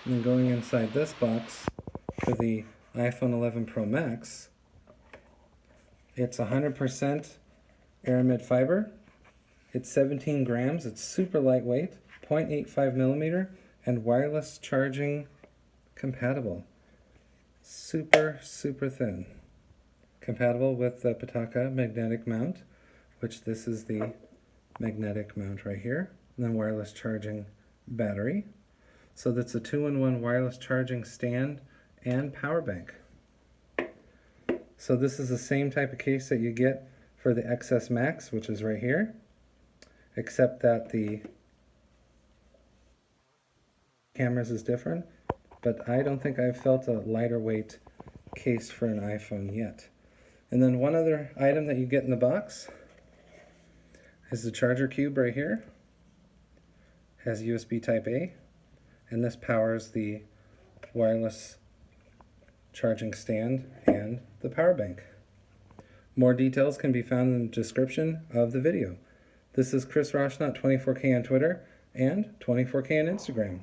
And then going inside this box for the iPhone 11 Pro Max, it's 100% Aramid Fiber. It's 17 grams, it's super lightweight, 0.85 millimeter, and wireless charging compatible. Super, super thin. Compatible with the Pitaka magnetic mount, which this is the magnetic mount right here, and then wireless charging battery. So that's a 2-in-1 wireless charging stand and power bank. So this is the same type of case that you get for the XS Max, which is right here, except that the cameras is different, but I don't think I've felt a lighter weight case for an iPhone yet. And then one other item that you get in the box is the charger cube right here. Has USB Type A, and this powers the wireless charging stand and the power bank. More details can be found in the description of the video. This is Chris Roshnot, 24K on Twitter and 24K on Instagram.